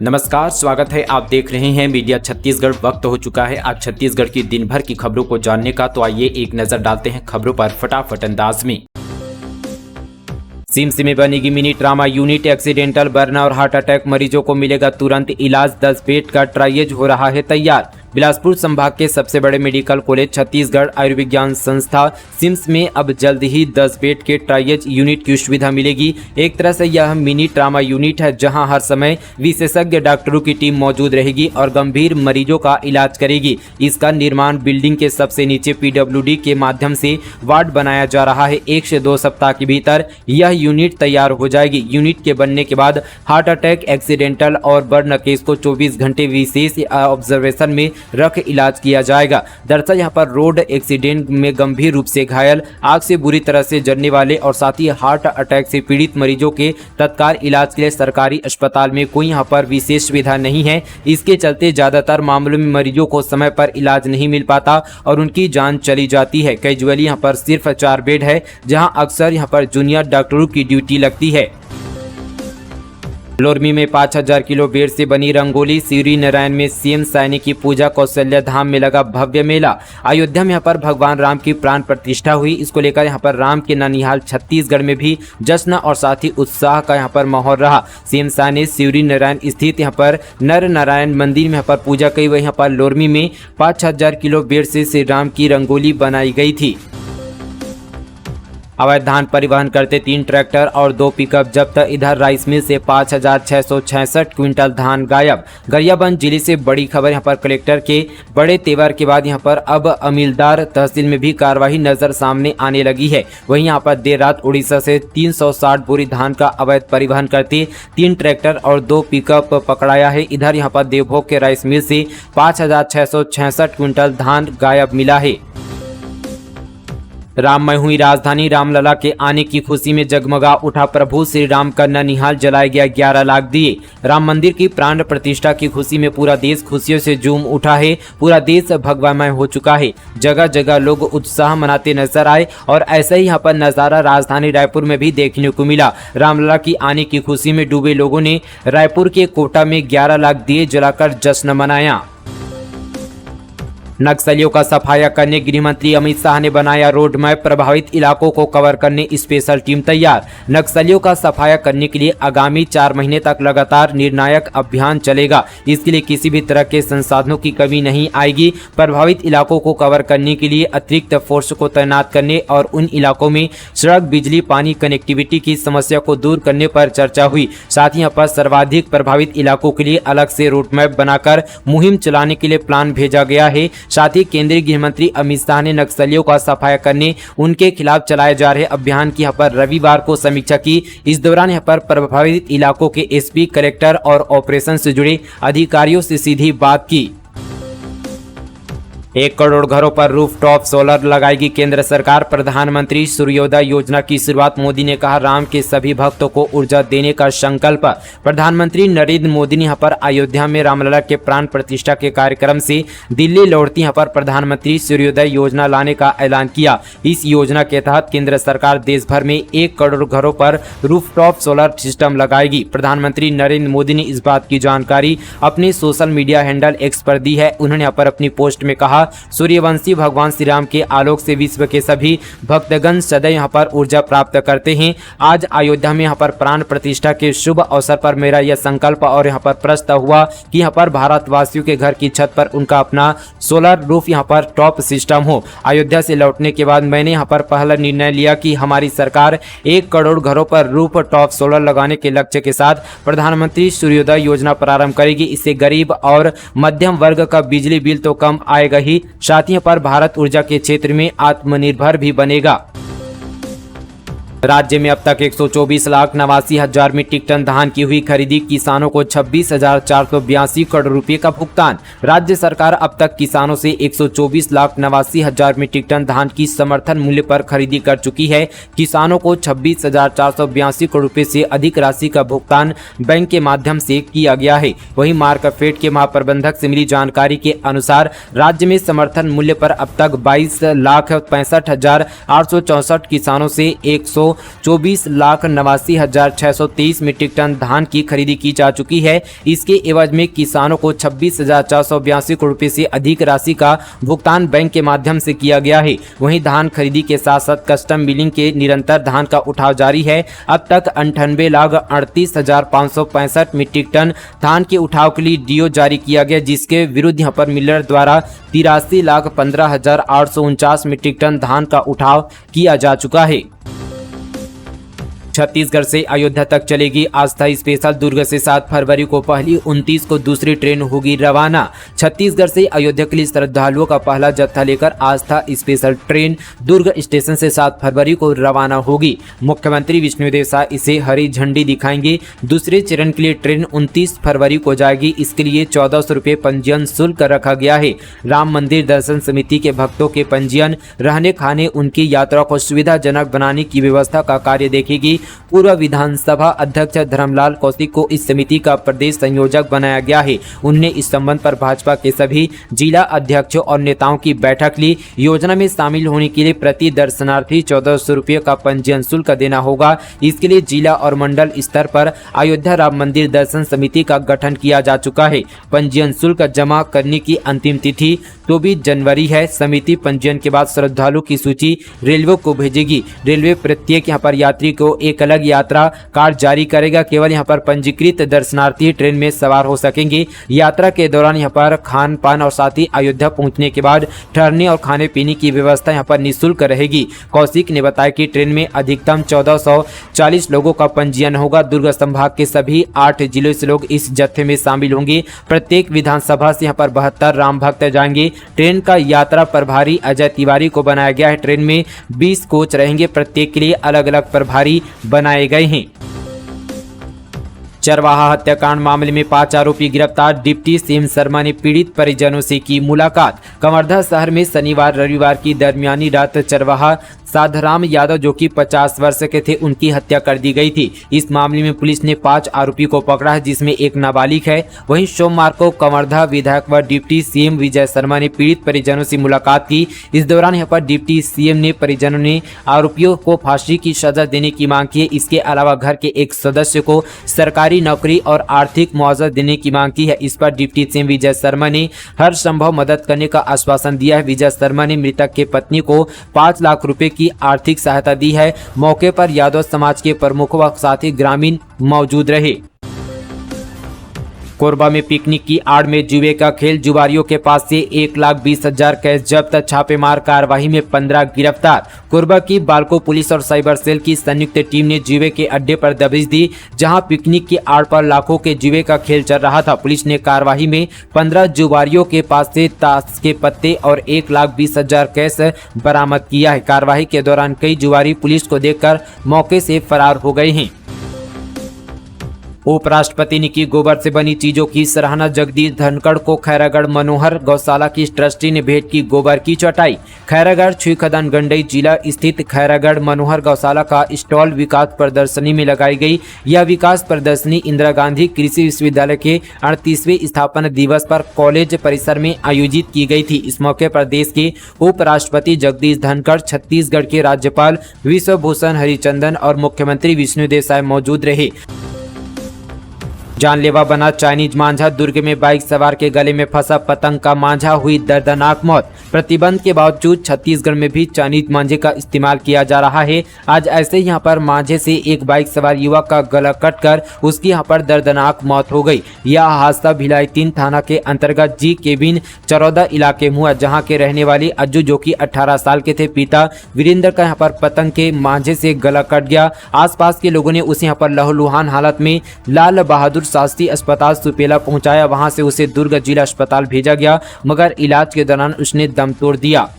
नमस्कार, स्वागत है। आप देख रहे हैं मीडिया छत्तीसगढ़। वक्त हो चुका है आज छत्तीसगढ़ की दिन भर की खबरों को जानने का, तो आइए एक नजर डालते हैं खबरों पर फटाफट अंदाज में। सिम्स में बनेगी mini trauma unit, accidental, burn और हार्ट अटैक मरीजों को मिलेगा तुरंत इलाज। 10 बेड का ट्रायज हो रहा है तैयार। बिलासपुर संभाग के सबसे बड़े मेडिकल कॉलेज छत्तीसगढ़ आयुर्विज्ञान संस्था सिम्स में अब जल्द ही 10 बेड के ट्रायज यूनिट की सुविधा मिलेगी। एक तरह से यह मिनी ट्रामा यूनिट है, जहां हर समय विशेषज्ञ डॉक्टरों की टीम मौजूद रहेगी और गंभीर मरीजों का इलाज करेगी। इसका निर्माण बिल्डिंग के सबसे नीचे PWD के माध्यम से वार्ड बनाया जा रहा है। 1 से 2 सप्ताह के भीतर यह यूनिट तैयार हो जाएगी। यूनिट के बनने के बाद हार्ट अटैक, एक्सीडेंटल और बर्न केस को 24 घंटे विशेष ऑब्जर्वेशन में रख इलाज किया जाएगा। दरअसल यहाँ पर रोड एक्सीडेंट में गंभीर रूप से घायल, आग से बुरी तरह से जलने वाले और साथ ही हार्ट अटैक से पीड़ित मरीजों के तत्काल इलाज के लिए सरकारी अस्पताल में कोई यहाँ पर विशेष सुविधा नहीं है। इसके चलते ज्यादातर मामलों में मरीजों को समय पर इलाज नहीं मिल पाता और उनकी जान चली जाती है। कैजुअली यहाँ पर सिर्फ 4 बेड है, जहाँ अक्सर यहाँ पर जूनियर डॉक्टरों की ड्यूटी लगती है। लोरमी में 5000 किलो बेर से बनी रंगोली, सीरी नारायण में सीएम साइनी की पूजा, कौशल्या धाम में लगा भव्य मेला। अयोध्या में यहाँ पर भगवान राम की प्राण प्रतिष्ठा हुई। इसको लेकर यहाँ पर राम के ननिहाल छत्तीसगढ़ में भी जश्न और साथ ही उत्साह का यहाँ पर माहौल रहा। सीएम साइनी सीरी नारायण स्थित यहाँ पर नर नारायण मंदिर में यहाँ पर पूजा की। वही यहाँ पर लोरमी में 5000 किलो बेर से श्री राम की रंगोली बनाई गई थी। अवैध धान परिवहन करते 3 ट्रैक्टर और 2 पिकअप जब्त। इधर राइस मिल से 5666 क्विंटल धान गायब। गरियाबंद जिले से बड़ी खबर यहाँ पर कलेक्टर के बड़े तेवर के बाद यहाँ पर अब अमीलदार तहसील में भी कार्रवाई नजर सामने आने लगी है। वहीं यहाँ पर देर रात उड़ीसा से 360 बोरी धान का अवैध परिवहन करते 3 ट्रैक्टर और 2 पिकअप पकड़ाया है। इधर यहाँ पर देवभोग के राइस मिल से 5666 क्विंटल धान गायब मिला है। राममय हुई राजधानी, रामलला के आने की खुशी में जगमगा उठा प्रभु श्री राम का ननिहाल, जलाए गया 11 लाख दिए। राम मंदिर की प्राण प्रतिष्ठा की खुशी में पूरा देश खुशियों से झूम उठा है। पूरा देश भगवामय हो चुका है। जगह जगह लोग उत्साह मनाते नजर आए और ऐसा ही यहाँ पर नजारा राजधानी रायपुर में भी देखने को मिला। रामलला की आने की खुशी में डूबे लोगों ने रायपुर के कोटा में 11 लाख दिए जलाकर जश्न मनाया। नक्सलियों का सफाया करने गृह मंत्री अमित शाह ने बनाया रोड मैप, प्रभावित इलाकों को कवर करने स्पेशल टीम तैयार। नक्सलियों का सफाया करने के लिए आगामी 4 महीने तक लगातार निर्णायक अभियान चलेगा। इसके लिए किसी भी तरह के संसाधनों की कमी नहीं आएगी। प्रभावित इलाकों को कवर करने के लिए अतिरिक्त फोर्स को तैनात करने और उन इलाकों में सड़क, बिजली, पानी, कनेक्टिविटी की समस्या को दूर करने पर चर्चा हुई। साथ ही यहाँ पर सर्वाधिक प्रभावित इलाकों के लिए अलग से रोड मैप बनाकर मुहिम चलाने के लिए प्लान भेजा गया है। साथ ही केंद्रीय गृह मंत्री अमित शाह ने नक्सलियों का सफाया करने, उनके खिलाफ चलाए जा रहे अभियान की यहाँ पर रविवार को समीक्षा की। इस दौरान यहाँ पर प्रभावित इलाकों के SP, कलेक्टर और ऑपरेशन से जुड़े अधिकारियों से सीधी बात की। 1 करोड़ घरों पर रूफटॉप सोलर लगाएगी केंद्र सरकार। प्रधानमंत्री सूर्योदय योजना की शुरुआत, मोदी ने कहा राम के सभी भक्तों को ऊर्जा देने का संकल्प। प्रधानमंत्री नरेंद्र मोदी ने यहाँ पर अयोध्या में रामलला के प्राण प्रतिष्ठा के कार्यक्रम से दिल्ली लौटती यहाँ पर प्रधानमंत्री सूर्योदय योजना लाने का ऐलान किया। इस योजना के तहत केंद्र सरकार देश भर में 1 करोड़ घरों पर रूफटॉप सोलर सिस्टम लगाएगी। प्रधानमंत्री नरेंद्र मोदी ने इस बात की जानकारी अपने सोशल मीडिया हैंडल X पर दी है। उन्होंने यहाँ पर अपनी पोस्ट में कहा, सूर्यवंशी भगवान श्री राम के आलोक से विश्व के सभी भक्तगण सदैव यहाँ पर ऊर्जा प्राप्त करते हैं। आज अयोध्या में यहाँ पर प्राण प्रतिष्ठा के शुभ अवसर पर मेरा यह संकल्प और यहाँ पर प्रस्ताव हुआ कि यहाँ पर भारतवासियों के घर की छत पर उनका अपना सोलर रूफ यहाँ पर टॉप सिस्टम हो। अयोध्या से लौटने के बाद मैंने यहाँ पर पहला निर्णय लिया कि हमारी सरकार 1 करोड़ घरों पर रूफ टॉप सोलर लगाने के लक्ष्य के साथ प्रधानमंत्री सूर्योदय योजना प्रारंभ करेगी। इससे गरीब और मध्यम वर्ग का बिजली बिल तो कम आएगा ही, साथ ही पर भारत ऊर्जा के क्षेत्र में आत्मनिर्भर भी बनेगा। राज्य में अब तक 124,89,000 मीट्रिक टन धान की हुई खरीदी, किसानों को 26,482 करोड़ रुपए का भुगतान। राज्य सरकार अब तक किसानों से 124,89,000 मीट्रिक टन धान की समर्थन मूल्य पर खरीदी कर चुकी है। किसानों को 26,482 करोड़ रुपए से अधिक राशि का भुगतान बैंक के माध्यम से किया गया है। वहीं मार्कफेड के महाप्रबंधक से मिली जानकारी के अनुसार राज्य में समर्थन मूल्य पर अब तक 22,65,864 किसानों से 1,24,89,623 मीट्रिक टन धान की खरीदी की जा चुकी है। इसके एवज में किसानों को 26,482 करोड़ रुपए से अधिक राशि का भुगतान बैंक के माध्यम से किया गया है। वहीं धान खरीदी के साथ साथ कस्टम मिलिंग के निरंतर धान का उठाव जारी है। अब तक 98,38,565 मीट्रिक टन धान के उठाव के लिए डीओ जारी किया गया, जिसके विरुद्ध यहां पर मिलर द्वारा 83,15,849 मीट्रिक टन धान का उठाव किया जा चुका है। छत्तीसगढ़ से अयोध्या तक चलेगी आस्था स्पेशल। दुर्ग से 7 फरवरी को पहली, 29 को दूसरी ट्रेन होगी रवाना। छत्तीसगढ़ से अयोध्या के लिए श्रद्धालुओं का पहला जत्था लेकर आस्था स्पेशल ट्रेन दुर्ग स्टेशन से 7 फरवरी को रवाना होगी। मुख्यमंत्री विष्णुदेव साय इसे हरी झंडी दिखाएंगे। दूसरे चरण के लिए ट्रेन 29 फरवरी को जाएगी। इसके लिए 1400 रुपये पंजीयन शुल्क रखा गया है। राम मंदिर दर्शन समिति के भक्तों के पंजीयन, रहने खाने, उनकी यात्रा को सुविधाजनक बनाने की व्यवस्था का कार्य देखेगी। पूर्व विधानसभा अध्यक्ष धर्मलाल कौशिक को इस समिति का प्रदेश संयोजक बनाया गया है। उन्होंने इस संबंध पर भाजपा के सभी जिला अध्यक्षों और नेताओं की बैठक ली। योजना में शामिल होने के लिए प्रति दर्शनार्थी 1400 रुपये का पंजीयन शुल्क देना होगा। इसके लिए जिला और मंडल स्तर पर अयोध्या राम मंदिर दर्शन समिति का गठन किया जा चुका है। पंजीयन शुल्क जमा करने की अंतिम तिथि 24 जनवरी है। समिति पंजीयन के बाद श्रद्धालु की सूची रेलवे को भेजेगी। रेलवे प्रत्येक यहाँ पर यात्री को एक अलग यात्रा कार्ड जारी करेगा। केवल यहाँ पर पंजीकृत दर्शनार्थी ट्रेन में सवार हो सकेंगे। यात्रा के दौरान यहाँ पर खान पान और साथ ही अयोध्या पहुंचने के बाद ठहरने और खाने पीने की व्यवस्था यहाँ पर निःशुल्क रहेगी। कौशिक ने बताया कि ट्रेन में अधिकतम 1440 लोगों का पंजीयन होगा। दुर्ग संभाग के सभी 8 जिलों से लोग इस जत्थे में शामिल होंगे। प्रत्येक विधानसभा से यहाँ पर 72 राम भक्त जाएंगे। ट्रेन का यात्रा प्रभारी अजय तिवारी को बनाया गया है। ट्रेन में 20 कोच रहेंगे। प्रत्येक के लिए अलग अलग प्रभारी बनाए गए हैं। चरवाहा हत्याकांड मामले में 5 आरोपी गिरफ्तार। डिप्टी सीएम शर्मा ने पीड़ित परिजनों से की मुलाकात। कवर्धा शहर में शनिवार रविवार की दरमियानी रात चरवाहा साधराम यादव, जो कि 50 वर्ष के थे, उनकी हत्या कर दी गई थी। इस मामले में पुलिस ने 5 आरोपी को पकड़ा है, जिसमें एक नाबालिग है। वहीं सोमवार को कवर्धा विधायक व डिप्टी सीएम विजय शर्मा ने पीड़ित परिजनों से मुलाकात की। इस दौरान यहाँ पर डिप्टी सीएम ने परिजनों ने आरोपियों को फांसी की सजा देने की मांग की है। इसके अलावा घर के एक सदस्य को सरकारी नौकरी और आर्थिक मुआवजा देने की मांग की है। इस पर डिप्टी सीएम विजय शर्मा ने हर संभव मदद करने का आश्वासन दिया है। विजय शर्मा ने मृतक के पत्नी को 5 लाख रुपए की आर्थिक सहायता दी है। मौके पर यादव समाज के प्रमुखों व साथी ग्रामीण मौजूद रहे। कोरबा में पिकनिक की आड़ में जुए का खेल, जुआरियों के पास से 1,20,000 कैश जब्त। छापेमार कार्रवाई में 15 गिरफ्तार। कोरबा की बालको पुलिस और साइबर सेल की संयुक्त टीम ने जुए के अड्डे पर दबिश दी, जहां पिकनिक की आड़ पर लाखों के जुए का खेल चल रहा था। पुलिस ने कार्रवाई में 15 जुआरियों के पास से ताश के पत्ते और 1,20,000 कैश बरामद किया है। कार्रवाई के दौरान कई जुआरी पुलिस को देखकर मौके से फरार हो गए हैं। उपराष्ट्रपति ने की गोबर से बनी चीजों की सराहना। जगदीश धनखड़ को खैरागढ़ मनोहर गौशाला की ट्रस्टी ने भेंट की गोबर की चटाई। खैरागढ़ छुईखदान गंडई जिला स्थित खैरागढ़ मनोहर गौशाला का स्टॉल विकास प्रदर्शनी में लगाई गई। यह विकास प्रदर्शनी इंदिरा गांधी कृषि विश्वविद्यालय के 38वें स्थापना दिवस पर कॉलेज परिसर में आयोजित की गई थी। इस मौके पर देश के उपराष्ट्रपति जगदीश धनखड़, छत्तीसगढ़ के राज्यपाल विश्वभूषण हरिचंदन और मुख्यमंत्री विष्णुदेव साय मौजूद रहे। जानलेवा बना चाइनीज मांझा। दुर्ग में बाइक सवार के गले में फंसा पतंग का मांझा, हुई दर्दनाक मौत। प्रतिबंध के बावजूद छत्तीसगढ़ में भी चाइनीज मांझे का इस्तेमाल किया जा रहा है। आज ऐसे यहाँ पर मांझे से एक बाइक सवार युवक का गला कटकर उसकी यहाँ पर दर्दनाक मौत हो गई। यह हादसा भिलाई 3 थाना के अंतर्गत जी केबिन चरौदा इलाके में हुआ, जहाँ के रहने वाले अज्जू, जो कि 18 साल के थे, पिता वीरेंद्र का यहाँ पर पतंग के मांझे से गला कट गया। आसपास के लोगों ने उसे यहाँ पर लहूलुहान हालत में लाल बहादुर शास्त्री अस्पताल सुपेला पहुंचाया। वहां से उसे दुर्ग जिला अस्पताल भेजा गया, मगर इलाज के दौरान उसने दम तोड़ दिया।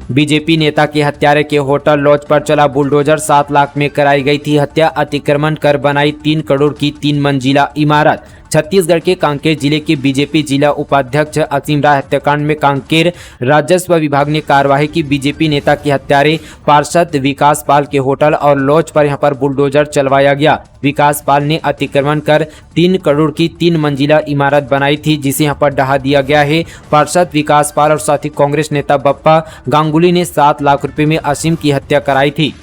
बीजेपी नेता के हत्यारे के होटल लॉज पर चला बुलडोजर। 7 लाख में कराई गई थी हत्या। अतिक्रमण कर बनाई 3 करोड़ की 3 मंजिला इमारत। छत्तीसगढ़ के कांकेर जिले के बीजेपी जिला उपाध्यक्ष असीम राय हत्याकांड में कांकेर राजस्व विभाग ने कार्रवाई की। बीजेपी नेता के हत्यारे पार्षद विकास पाल के होटल और लॉज पर यहां पर बुलडोजर चलवाया गया। विकास पाल ने अतिक्रमण कर 3 करोड़ की 3 मंजिला इमारत बनाई थी, जिसे यहां पर ढहा दिया गया है। पार्षद विकास पाल और साथ ही कांग्रेस नेता बप्पा गांगुली ने 7 लाख रुपए में असीम की हत्या कराई थी।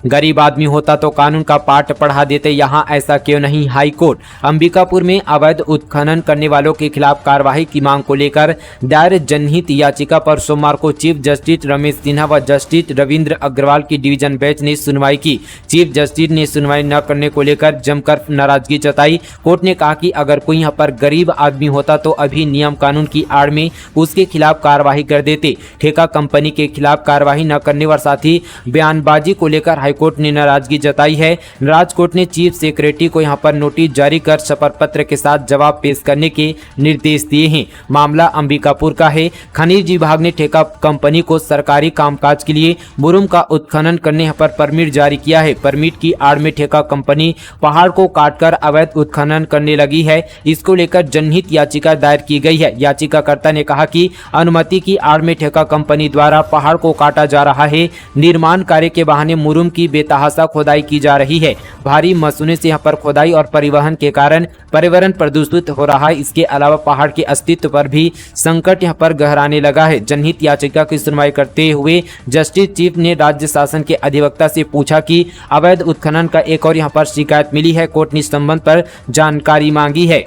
गरीब आदमी होता तो कानून का पाठ पढ़ा देते, यहाँ ऐसा क्यों नहीं। हाई कोर्ट अंबिकापुर में अवैध उत्खनन करने वालों के खिलाफ कार्रवाई की मांग को लेकर दायर जनहित याचिका पर सोमवार को चीफ जस्टिस रमेश सिन्हा व जस्टिस रविंद्र अग्रवाल की डिवीजन बेंच ने सुनवाई की। चीफ जस्टिस ने सुनवाई न करने को लेकर जमकर नाराजगी जताई। कोर्ट ने कहा कि अगर कोई यहाँ पर गरीब आदमी होता तो अभी नियम कानून की आड़ में उसके खिलाफ कार्रवाई कर देते। ठेका कंपनी के खिलाफ कार्रवाई न करने और साथ ही बयानबाजी को लेकर हाईकोर्ट ने नाराजगी जताई है। राजकोट ने चीफ सेक्रेटरी को यहां पर नोटिस जारी कर शपथ पत्र के साथ जवाब पेश करने के निर्देश दिए हैं। मामला अंबिकापुर का है। खनिज विभाग ने ठेका कंपनी को सरकारी कामकाज के लिए मुरुम का उत्खनन करने पर परमिट जारी किया है। परमिट की आड़ में ठेका कंपनी पहाड़ को काटकर अवैध उत्खनन करने लगी है। इसको लेकर जनहित याचिका दायर की गई है। याचिकाकर्ता ने कहा कि अनुमति की आड़ में ठेका कंपनी द्वारा पहाड़ को काटा जा रहा है। निर्माण कार्य के बहाने मुरुम की बेतहाशा खुदाई की जा रही है। भारी मशीनों से यहाँ पर खुदाई और परिवहन के कारण पर्यावरण प्रदूषित हो रहा है। इसके अलावा पहाड़ के अस्तित्व पर भी संकट यहाँ पर गहराने लगा है। जनहित याचिका की सुनवाई करते हुए जस्टिस चीफ ने राज्य शासन के अधिवक्ता से पूछा कि अवैध उत्खनन का एक और यहाँ पर शिकायत मिली है। कोर्ट ने इस संबंध पर जानकारी मांगी है।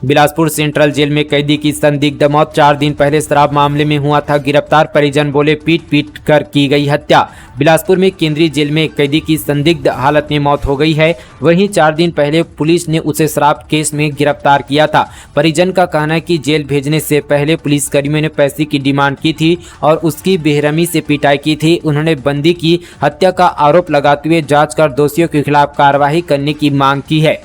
बिलासपुर सेंट्रल जेल में कैदी की संदिग्ध मौत। 4 दिन पहले शराब मामले में हुआ था गिरफ्तार। परिजन बोले पीट पीट कर की गई हत्या। बिलासपुर में केंद्रीय जेल में कैदी की संदिग्ध हालत में मौत हो गई है। वहीं 4 दिन पहले पुलिस ने उसे शराब केस में गिरफ्तार किया था। परिजन का कहना है कि जेल भेजने से पहले पुलिसकर्मियों ने पैसे की डिमांड की थी और उसकी बेरहमी से पिटाई की थी। उन्होंने बंदी की हत्या का आरोप लगाते हुए जांच कर दोषियों के खिलाफ कार्रवाई करने की मांग की है।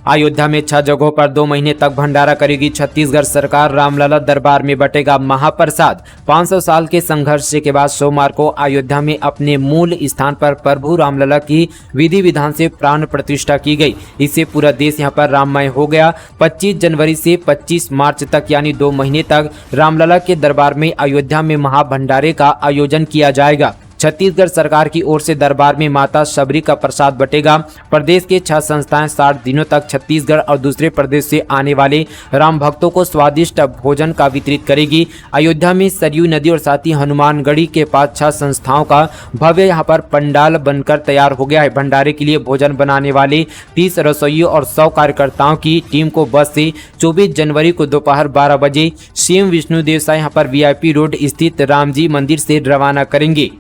अयोध्या में 6 जगहों पर 2 महीने तक भंडारा करेगी छत्तीसगढ़ सरकार। रामलला दरबार में बटेगा महाप्रसाद। 500 साल के संघर्ष के बाद सोमवार को अयोध्या में अपने मूल स्थान पर प्रभु रामलला की विधि विधान से प्राण प्रतिष्ठा की गई। इससे पूरा देश यहां पर राममय हो गया। 25 जनवरी से 25 मार्च तक यानी 2 महीने तक रामलला के दरबार में अयोध्या में महाभंडारे का आयोजन किया जाएगा। छत्तीसगढ़ सरकार की ओर से दरबार में माता शबरी का प्रसाद बटेगा। प्रदेश के 6 संस्थाएं 60 दिनों तक छत्तीसगढ़ और दूसरे प्रदेश से आने वाले राम भक्तों को स्वादिष्ट भोजन का वितरित करेगी। अयोध्या में सरयू नदी और साथ ही हनुमानगढ़ी के पास 6 संस्थाओं का भव्य यहां पर पंडाल बनकर तैयार हो गया है। भंडारे के लिए भोजन बनाने वाले 30 रसोइयों और 100 कार्यकर्ताओं की टीम को बस से 24 जनवरी को दोपहर 12 बजे सीएम विष्णुदेव साय यहां पर VIP रोड स्थित रामजी मंदिर से रवाना करेंगे।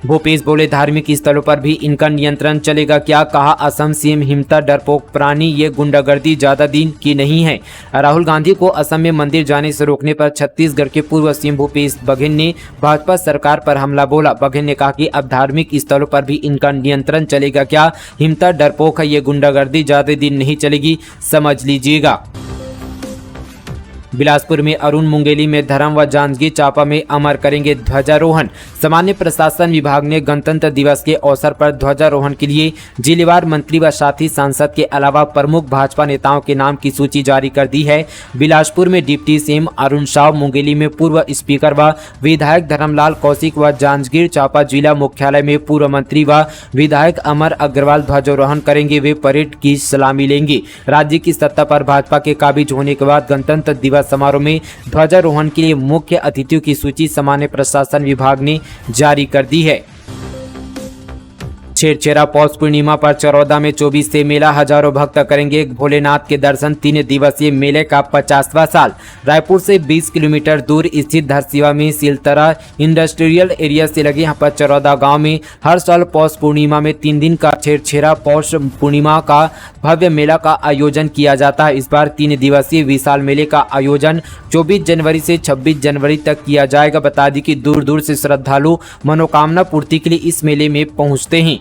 भूपेश बोले धार्मिक स्थलों पर भी इनका नियंत्रण चलेगा क्या। कहा असम सीएम हिमता डरपोक प्राणी, ये गुंडागर्दी ज्यादा दिन की नहीं है। राहुल गांधी को असम में मंदिर जाने से रोकने पर छत्तीसगढ़ के पूर्व सीएम भूपेश बघेल ने भाजपा सरकार पर हमला बोला। बघेल ने कहा कि अब धार्मिक स्थलों पर भी इनका नियंत्रण चलेगा क्या। हिमता डरपोक है, ये गुंडागर्दी ज्यादा दिन नहीं चलेगी, समझ लीजिएगा। बिलासपुर में अरुण मुंगेली में धर्म व जांजगीर चांपा में अमर करेंगे ध्वजारोहण। सामान्य प्रशासन विभाग ने गणतंत्र दिवस के अवसर पर ध्वजारोहण के लिए जिलेवार मंत्री व साथी सांसद के अलावा प्रमुख भाजपा नेताओं के नाम की सूची जारी कर दी है। बिलासपुर में डिप्टी सीएम अरुण साव, मुंगेली में पूर्व स्पीकर व विधायक धर्मलाल कौशिक व जांजगीर चांपा जिला मुख्यालय में पूर्व मंत्री व विधायक अमर अग्रवाल ध्वजारोहण करेंगे। वे परेड की सलामी लेंगे। राज्य की सत्ता पर भाजपा के काबिज होने के बाद गणतंत्र दिवस समारोह में ध्वजारोहण के लिए मुख्य अतिथियों की सूची सामान्य प्रशासन विभाग ने जारी कर दी है। छेरछेरा पौष पूर्णिमा पर चरौदा में 24 से मेला। हजारों भक्त करेंगे भोलेनाथ के दर्शन। 3 दिवसीय मेले का 50वां साल। रायपुर से 20 किलोमीटर दूर स्थित धरसीवा में सिलतरा इंडस्ट्रियल एरिया से लगे यहाँ पर चरौदा गांव में हर साल पौष पूर्णिमा में 3 दिन का छेरछेरा पौष पूर्णिमा का भव्य मेला का आयोजन किया जाता है। इस बार 3 दिवसीय विशाल मेले का आयोजन 24 जनवरी से 26 जनवरी तक किया जाएगा। बता दें कि दूर दूर से श्रद्धालु मनोकामना पूर्ति के लिए इस मेले में पहुंचते हैं।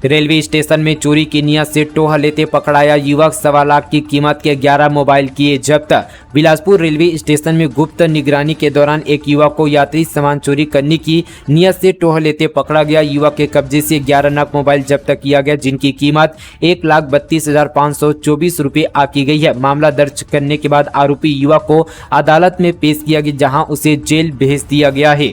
रेलवे स्टेशन में चोरी की नियत से टोह लेते पकड़ाया युवक। 1.25 लाख की कीमत के 11 मोबाइल किए जब्त। बिलासपुर रेलवे स्टेशन में गुप्त निगरानी के दौरान एक युवक को यात्री सामान चोरी करने की नियत से टोह लेते पकड़ा गया। युवक के कब्जे से 11 नग मोबाइल जब्त किया गया, जिनकी कीमत 1,32,524 रुपये आकी गई है। मामला दर्ज करने के बाद आरोपी युवक को अदालत में पेश किया गया, जहाँ उसे जेल भेज दिया गया है।